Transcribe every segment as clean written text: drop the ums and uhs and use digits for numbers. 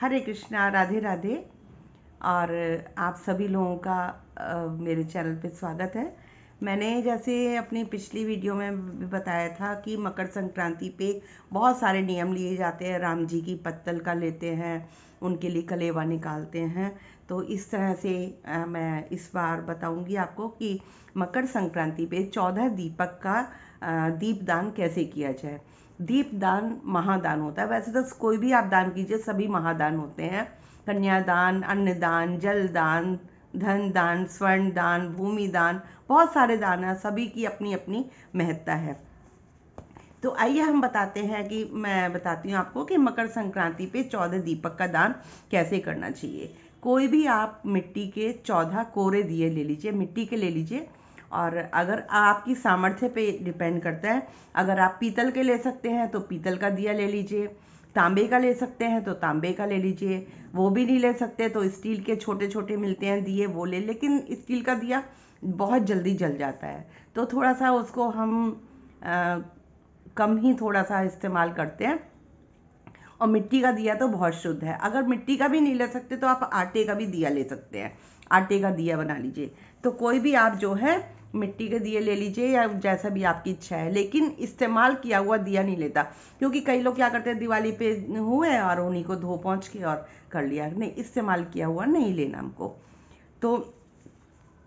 हरे कृष्णा, राधे राधे। और आप सभी लोगों का मेरे चैनल पे स्वागत है। मैंने जैसे अपनी पिछली वीडियो में भी बताया था कि मकर संक्रांति पे बहुत सारे नियम लिए जाते हैं। राम जी की पत्तल का लेते हैं, उनके लिए कलेवा निकालते हैं। तो इस तरह से मैं इस बार बताऊंगी आपको कि मकर संक्रांति पे 14 दीपक का दीपदान कैसे किया जाए। दीपदान महादान होता है। वैसे तो कोई भी आप दान कीजिए, सभी महादान होते हैं। कन्यादान, अन्नदान, जलदान, धन दान, स्वर्ण दान, भूमि दान, बहुत सारे दान हैं, सभी की अपनी अपनी महत्ता है। तो आइए हम बताते हैं कि मैं बताती हूँ आपको कि मकर संक्रांति पे 14 दीपक का दान कैसे करना चाहिए। कोई भी आप मिट्टी के 14 कोरे दिए ले लीजिए, मिट्टी के ले लीजिए। और अगर आपकी सामर्थ्य पे डिपेंड करता है, अगर आप पीतल के ले सकते हैं तो पीतल का दिया ले लीजिए, तांबे का ले सकते हैं तो तांबे का ले लीजिए, वो भी नहीं ले सकते तो स्टील के छोटे छोटे मिलते हैं दिए, वो ले। लेकिन स्टील का दिया बहुत जल्दी जल जाता है, तो थोड़ा सा उसको हम कम ही थोड़ा सा इस्तेमाल करते हैं। और मिट्टी का दिया तो बहुत शुद्ध है। अगर मिट्टी का भी नहीं ले सकते तो आप आटे का भी दिया ले सकते हैं, आटे का दिया बना लीजिए। तो कोई भी आप जो है मिट्टी के दिए ले लीजिए या जैसा भी आपकी इच्छा है, लेकिन इस्तेमाल किया हुआ दिया नहीं लेता। क्योंकि कई लोग क्या करते हैं, दिवाली पे हुए और उन्हीं को धो पहुँच के और कर लिया। नहीं, इस्तेमाल किया हुआ नहीं लेना हमको। तो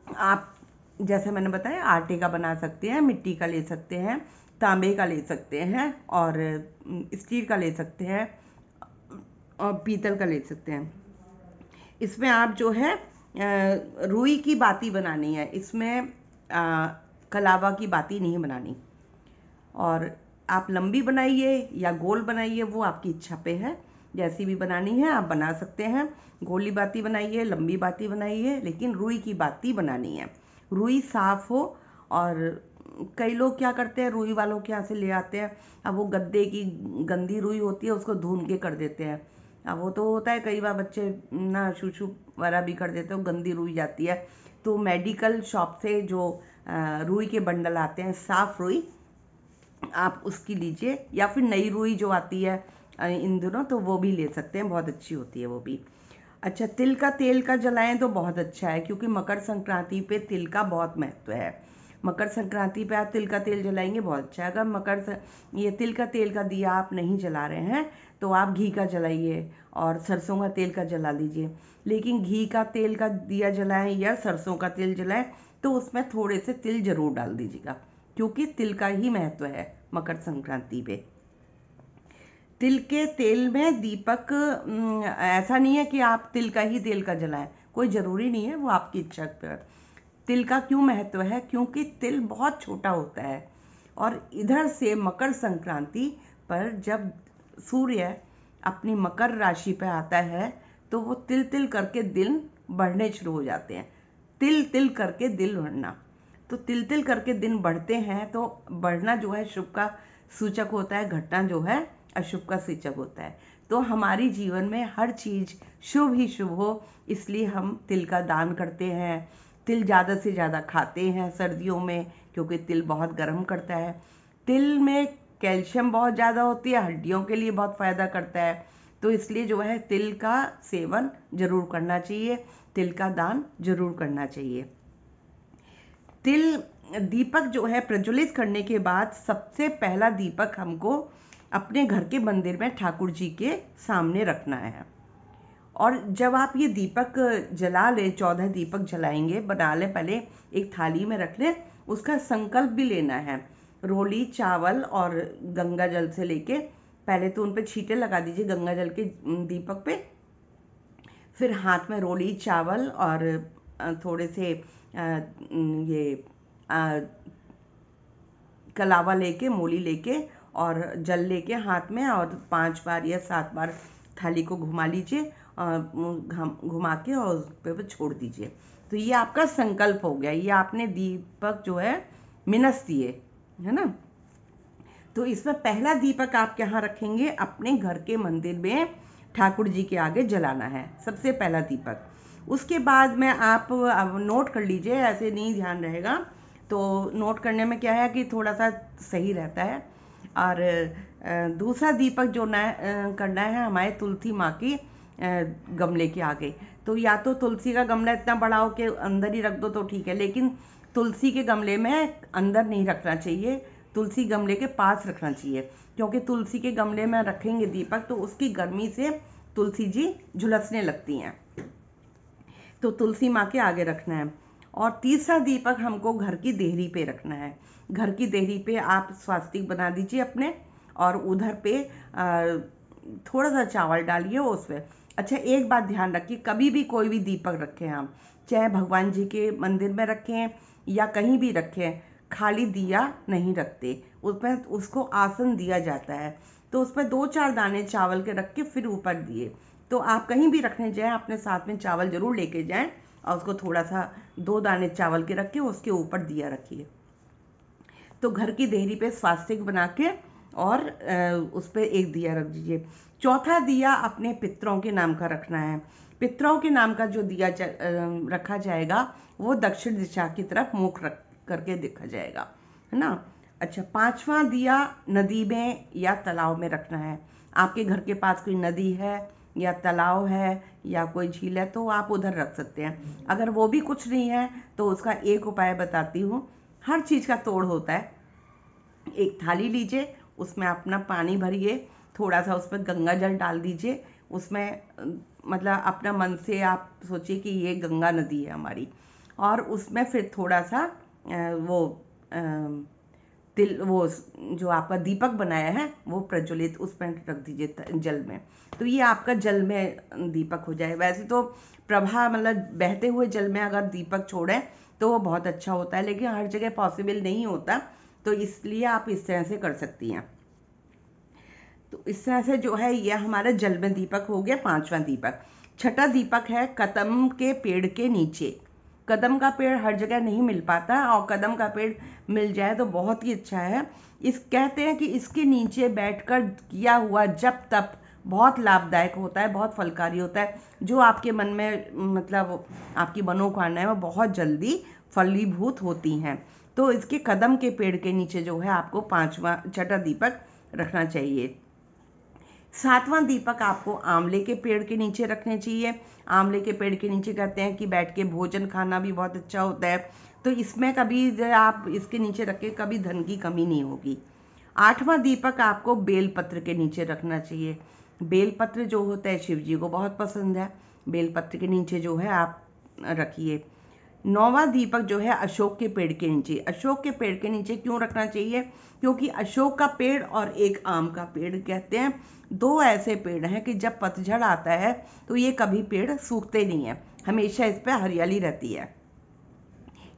आप जैसे मैंने बताया आटे का बना सकते हैं, मिट्टी का ले सकते हैं, तांबे का ले सकते हैं, और स्टील का ले सकते हैं, और पीतल का ले सकते हैं। इसमें आप जो है रुई की बाती बनानी है, इसमें कलावा की बाती नहीं बनानी। और आप लंबी बनाइए या गोल बनाइए, वो आपकी इच्छा पे है, जैसी भी बनानी है आप बना सकते हैं। गोली बाती बनाइए, लंबी बाती बनाइए, लेकिन रुई की बाती बनानी है। रुई साफ हो। और कई लोग क्या करते हैं, रुई वालों के यहाँ से ले आते हैं, अब वो गद्दे की गंदी रुई होती है, उसको धुन के कर देते हैं। अब वो तो होता है, कई बार बच्चे ना शूशू वगैरह भी कर देते हैं, गंदी रुई जाती है। तो मेडिकल शॉप से जो रुई के बंडल आते हैं, साफ रुई, आप उसकी लीजिए, या फिर नई रुई जो आती है इन दिनों, तो वो भी ले सकते हैं, बहुत अच्छी होती है वो भी। अच्छा, तिल का तेल का जलाएं तो बहुत अच्छा है, क्योंकि मकर संक्रांति पे तिल का बहुत महत्व है। मकर संक्रांति पे आप तिल का तेल जलाएंगे, बहुत अच्छा है। अगर ये तिल का तेल का दिया आप नहीं जला रहे हैं तो आप घी का जलाइए और सरसों का तेल का जला लीजिए। लेकिन घी का तेल का दिया जलाएं या सरसों का तेल जलाएं तो उसमें थोड़े से तिल जरूर डाल दीजिएगा, क्योंकि तिल का ही महत्व है मकर संक्रांति पे। तिल के तेल में दीपक ऐसा नहीं है कि आप तिल का ही तेल का जलाएं, कोई ज़रूरी नहीं है, वो आपकी इच्छा पर। तिल का क्यों महत्व है, क्योंकि तिल बहुत छोटा होता है। और इधर से मकर संक्रांति पर जब सूर्य अपनी मकर राशि पर आता है तो वो तिल तिल करके दिन बढ़ने शुरू हो जाते हैं। तिल तिल करके दिल बढ़ना, तो तिल तिल करके दिन बढ़ते हैं, तो बढ़ना जो है शुभ का सूचक होता है, घटना जो है अशुभ का सूचक होता है। तो हमारी जीवन में हर चीज शुभ ही शुभ हो, इसलिए हम तिल का दान करते हैं। तिल ज़्यादा से ज़्यादा खाते हैं सर्दियों में, क्योंकि तिल बहुत गर्म करता है। तिल में कैल्शियम बहुत ज़्यादा होती है, हड्डियों के लिए बहुत फ़ायदा करता है। तो इसलिए जो है तिल का सेवन जरूर करना चाहिए, तिल का दान जरूर करना चाहिए। तिल दीपक जो है प्रज्वलित करने के बाद सबसे पहला दीपक हमको अपने घर के मंदिर में ठाकुर जी के सामने रखना है। और जब आप ये दीपक जला लें, 14 दीपक जलाएंगे, बना लें, पहले एक थाली में रख लें, उसका संकल्प भी लेना है। रोली, चावल और गंगा जल से लेके पहले तो उन पे छींटे लगा दीजिए गंगा जल के दीपक पे। फिर हाथ में रोली, चावल और थोड़े से ये कलावा लेके, मूली लेके और जल लेके हाथ में, और 5 बार या 7 बार थाली को घुमा लीजिए, घुमा के और उस पे छोड़ दीजिए। तो ये आपका संकल्प हो गया, ये आपने दीपक जो है मिनस दिए, है ना। तो इसमें पहला दीपक आप यहाँ रखेंगे, अपने घर के मंदिर में ठाकुर जी के आगे जलाना है, सबसे पहला दीपक। उसके बाद में आप नोट कर लीजिए, ऐसे नहीं ध्यान रहेगा तो नोट करने में क्या है कि थोड़ा सा सही रहता है। और दूसरा दीपक जो करना है हमारे तुलसी माँ की गमले के आगे। तो या तो तुलसी का गमला इतना बड़ा हो कि अंदर ही रख दो तो ठीक है, लेकिन तुलसी के गमले में अंदर नहीं रखना चाहिए, तुलसी गमले के पास रखना चाहिए, क्योंकि तुलसी के गमले में रखेंगे दीपक तो उसकी गर्मी से तुलसी जी झुलसने लगती हैं। तो तुलसी माँ के आगे रखना है। और तीसरा दीपक हमको घर की देहरी पे रखना है। घर की देहरी पे आप स्वास्तिक बना दीजिए अपने, और उधर पे थोड़ा सा चावल डालिए उसमें। अच्छा, एक बात ध्यान रखिए, कभी भी कोई भी दीपक रखें हम, चाहे भगवान जी के मंदिर में रखें या कहीं भी रखें, खाली दिया नहीं रखते, उसमें उसको आसन दिया जाता है। तो उस पर 2-4 दाने चावल के रख के फिर ऊपर दिए। तो आप कहीं भी रखने जाएं अपने साथ में चावल जरूर लेके जाएं, और उसको थोड़ा सा 2 दाने चावल के रख के उसके ऊपर दिया रखिए। तो घर की देहरी पे स्वास्तिक बना के और उस पर एक दिया रख दीजिए। चौथा दिया अपने पितरों के नाम का रखना है। पितरों के नाम का जो दिया रखा जाएगा वो दक्षिण दिशा की तरफ मुख रख करके देखा जाएगा, है ना। अच्छा, 5वां दिया नदी में या तालाब में रखना है। आपके घर के पास कोई नदी है या तालाब है या कोई झील है तो आप उधर रख सकते हैं। अगर वो भी कुछ नहीं है तो उसका एक उपाय बताती हूँ। हर चीज़ का तोड़ होता है। एक थाली लीजिए, उसमें अपना पानी भरिए, थोड़ा सा उसमें गंगा जल डाल दीजिए, उसमें मतलब अपना मन से आप सोचिए कि ये गंगा नदी है हमारी, और उसमें फिर थोड़ा सा वो तिल, वो जो आपका दीपक बनाया है वो प्रज्वलित उसमें रख दीजिए जल में। तो ये आपका जल में दीपक हो जाए। वैसे तो प्रभा मतलब बहते हुए जल में अगर दीपक छोड़ें तो वो बहुत अच्छा होता है, लेकिन हर जगह पॉसिबल नहीं होता, तो इसलिए आप इस तरह से कर सकती हैं। तो इस तरह से जो है ये हमारा जल में दीपक हो गया 5वां दीपक। छठा दीपक है कदम के पेड़ के नीचे। कदम का पेड़ हर जगह नहीं मिल पाता, और कदम का पेड़ मिल जाए तो बहुत ही अच्छा है। इस कहते हैं कि इसके नीचे बैठकर किया हुआ जप तप बहुत लाभदायक होता है, बहुत फलकारी होता है। जो आपके मन में मतलब आपकी मनोकामनाएं वो बहुत जल्दी फलीभूत होती हैं। तो इसके कदम के पेड़ के नीचे जो है आपको 5वां छठा दीपक रखना चाहिए। 7वां दीपक आपको आंवले के पेड़ के नीचे रखने चाहिए। आंवले के पेड़ के नीचे कहते हैं कि बैठ के भोजन खाना भी बहुत अच्छा होता है, तो इसमें कभी आप इसके नीचे रख के कभी धन की कमी नहीं होगी। 8वां दीपक आपको बेलपत्र के नीचे रखना चाहिए। बेलपत्र जो होता है शिव जी को बहुत पसंद है, बेलपत्र के नीचे जो है आप रखिए। 9वां दीपक जो है अशोक के पेड़ के नीचे। अशोक के पेड़ के नीचे क्यों रखना चाहिए? क्योंकि अशोक का पेड़ और एक आम का पेड़ कहते हैं 2 ऐसे पेड़ हैं कि जब पतझड़ आता है तो ये कभी पेड़ सूखते नहीं है, हमेशा इस पर हरियाली रहती है,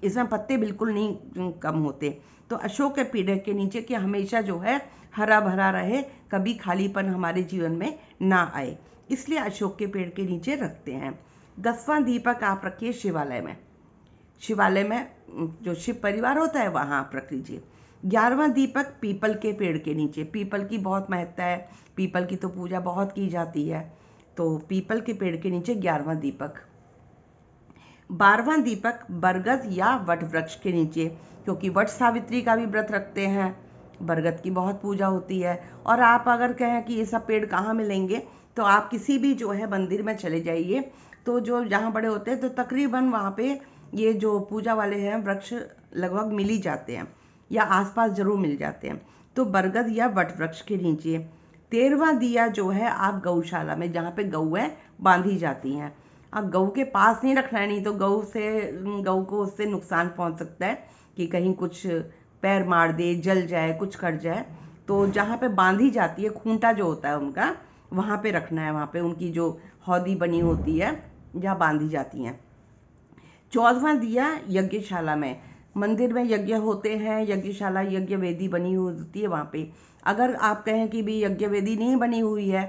इसमें पत्ते बिल्कुल नहीं कम होते। तो अशोक के पेड़ के नीचे कि हमेशा जो है हरा भरा रहे, कभी खालीपन हमारे जीवन में ना आए, इसलिए अशोक के पेड़ के नीचे रखते हैं। 10वां दीपक आप रखिए शिवालय में। शिवालय में जो शिव परिवार होता है वहां आप रख लीजिए। 11वां दीपक पीपल के पेड़ के नीचे। पीपल की बहुत महत्ता है, पीपल की तो पूजा बहुत की जाती है, तो पीपल के पेड़ के नीचे 11वां दीपक। 12वां दीपक बरगद या वट वृक्ष के नीचे, क्योंकि वट सावित्री का भी व्रत रखते हैं, बरगद की बहुत पूजा होती है। और आप अगर कहें कि ये सब पेड़ कहाँ मिलेंगे, तो आप किसी भी जो है मंदिर में चले जाइए, तो जो जहाँ बड़े होते हैं तो तकरीबन वहाँ पे ये जो पूजा वाले हैं वृक्ष लगभग मिल ही जाते हैं, या आसपास जरूर मिल जाते हैं। तो बरगद या वट वृक्ष के नीचे। 13वां दिया जो है आप गौशाला में, जहाँ पे गौएं बांधी जाती हैं। अब गऊ के पास नहीं रखना है, नहीं तो गऊ को उससे नुकसान पहुंच सकता है कि कहीं कुछ पैर मार दे, जल जाए, कुछ कर जाए। तो जहाँ पे बांधी जाती है, खूंटा जो होता है उनका, वहाँ पे रखना है, वहाँ पे उनकी जो हौदी बनी होती है जहाँ बांधी जाती हैं। 14वां दिया यज्ञशाला में। मंदिर में यज्ञ होते हैं, यज्ञशाला यज्ञ वेदी बनी हुई होती है वहाँ पे। अगर आप कहें कि भी यज्ञ वेदी नहीं बनी हुई है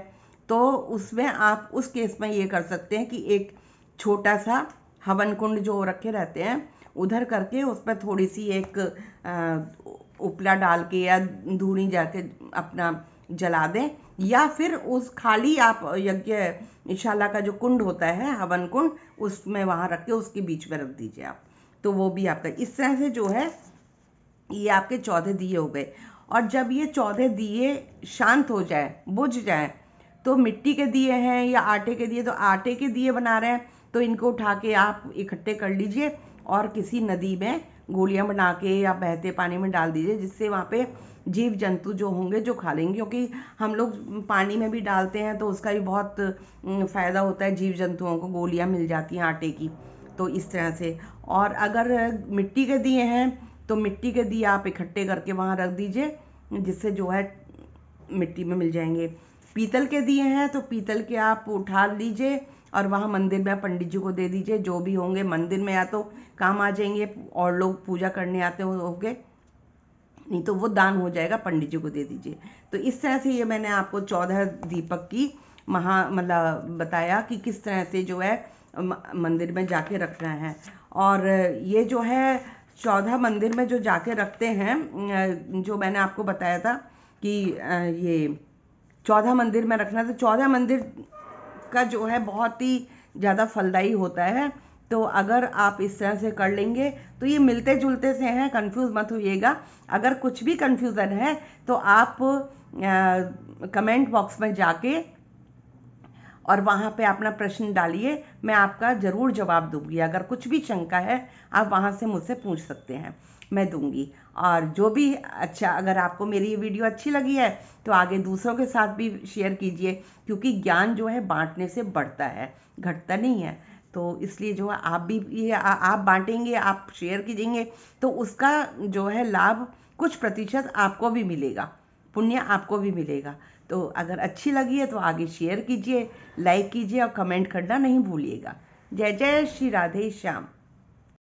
तो उसमें आप उस केस में ये कर सकते हैं कि एक छोटा सा हवन कुंड जो रखे रहते हैं उधर करके उस पर थोड़ी सी एक उपला डाल के या धूनी जाके अपना जला दें, या फिर उस खाली आप यज्ञशाला का जो कुंड होता है हवन कुंड, उसमें वहां रख के उसके बीच में रख दीजिए आप, तो वो भी आपका इस तरह से जो है ये आपके 14 दिए हो गए। और जब ये 14 दिए शांत हो जाए, बुझ जाए, तो मिट्टी के दिए हैं या आटे के दिए, तो आटे के दिए बना रहे हैं तो इनको उठा के आप इकट्ठे कर लीजिए और किसी नदी में गोलियां बना के या बहते पानी में डाल दीजिए, जिससे वहाँ पे जीव जंतु जो होंगे जो खा लेंगे, क्योंकि हम लोग पानी में भी डालते हैं तो उसका भी बहुत फ़ायदा होता है, जीव जंतुओं को गोलियां मिल जाती हैं आटे की। तो इस तरह से। और अगर मिट्टी के दिए हैं तो मिट्टी के दिए आप इकट्ठे करके वहाँ रख दीजिए, जिससे जो है मिट्टी में मिल जाएंगे। पीतल के दिए हैं तो पीतल के आप उठा लीजिए और वहाँ मंदिर में पंडित जी को दे दीजिए, जो भी होंगे मंदिर में या तो काम आ जाएंगे और लोग पूजा करने आते होंगे, नहीं तो वो दान हो जाएगा, पंडित जी को दे दीजिए। तो इस तरह से ये मैंने आपको 14 दीपक की मतलब बताया कि किस तरह से जो है मंदिर में जाके रखना है। और ये जो है 14 मंदिर में जो जाके रखते हैं, जो मैंने आपको बताया था कि ये 14 मंदिर में रखना, तो 14 मंदिर का जो है बहुत ही ज़्यादा फलदायी होता है। तो अगर आप इस तरह से कर लेंगे तो ये मिलते जुलते से हैं, कंफ्यूज मत होइएगा। अगर कुछ भी कंफ्यूजन है तो आप कमेंट बॉक्स में जाके और वहाँ पे अपना प्रश्न डालिए, मैं आपका ज़रूर जवाब दूंगी। अगर कुछ भी शंका है आप वहाँ से मुझसे पूछ सकते हैं, मैं दूंगी। और जो भी अच्छा, अगर आपको मेरी ये वीडियो अच्छी लगी है तो आगे दूसरों के साथ भी शेयर कीजिए, क्योंकि ज्ञान जो है बांटने से बढ़ता है, घटता नहीं है। तो इसलिए जो है आप भी ये आप बांटेंगे, आप शेयर कीजिएंगे तो उसका जो है लाभ कुछ प्रतिशत आपको भी मिलेगा, पुण्य आपको भी मिलेगा। तो अगर अच्छी लगी है तो आगे शेयर कीजिए, लाइक कीजिए और कमेंट करना नहीं भूलिएगा। जय जय श्री राधे श्याम।